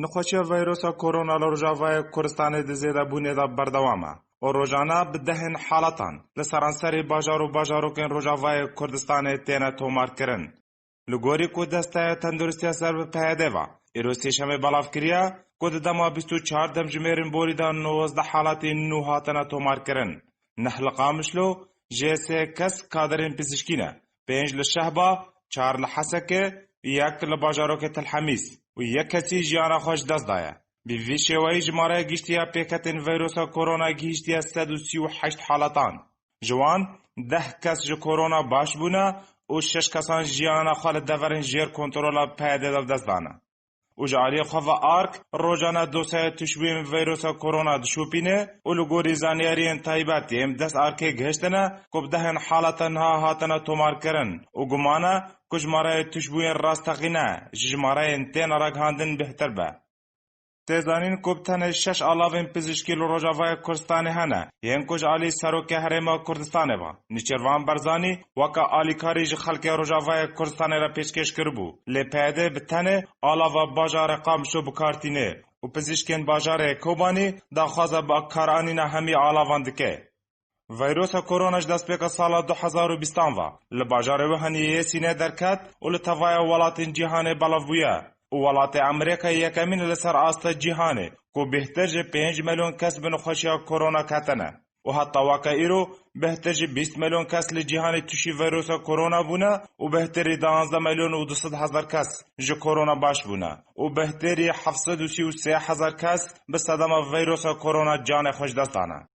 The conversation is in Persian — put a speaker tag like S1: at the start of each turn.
S1: نخوشی ویروس کرونا لروجاوای کردستان دزیده بونه دا بردوامه و روزانه به دهن حالتان لسرانسری باجارو کن روجاوای کردستان تینه تومار کرن. لگوری که دسته تندرستی سر به پیاده و ایروسی شمی بلاف کریا که دما 24 دم جمیرن بوری دا 19 حالتی نو هاتنه تومار کرن. نحلقا مشلو جیسه کس کادرین پزشکینه 5 لشهبا 4 لحسکه 1 لباجارو که تلحمیس و یک کسی جیانا خوش دست دایه. بی وی شوی جماره گیشتیا پیکتین ویروس کرونا گیشتیا 138 حالتان. جوان 10 کس جو کرونا باش بونه و 6 کسان جیانا خال دورن جیر کنترولا پیده دست دانه. و جاری خواه آرک روزانه 200 تشویم ویروس کرونا دشوپینه و لگوری زانیارین تایباتی ام دست آرکه گهشتنه کب دهن حالتنها هاتنه تومار کرن و گمانه که جماره تشوین راستقینه جماره انتین رگهاندن بهتر به. تیزانین کب تنه 6 آلاوین پزشکی لروجاوای کردستانی هنه یهن کج آلی سروک حرما کردستانی با نیچروان برزانی وکا آلی کاری جه خلک روجاوای کردستانی را پیشکش کربو لپیده بتنه آلاوا باجار قامشو بکارتینه و پزشکین باجار کوبانی داخوازه با کارانین همی آلاوان دکه. ویروس کروناش دست پیک سال 2020 و لباجار وحنیه سینه درکت و لطوای ولاتین جهان بلاویه و ولات امریکا یکمین لسر آست جهانه که بهتر جه 5 میلیون کس بنخوشی کرونا کتنه و حتی واقع ایرو بهتر جه 20 میلیون کس لجهان توشی ویروس کرونا بونه و بهتری 12 میلیون و 200 هزار کس جه کرونا باش بونه و بهتری 733 هزار کس به صدمه ویروس کرونا جان خوش دستانه.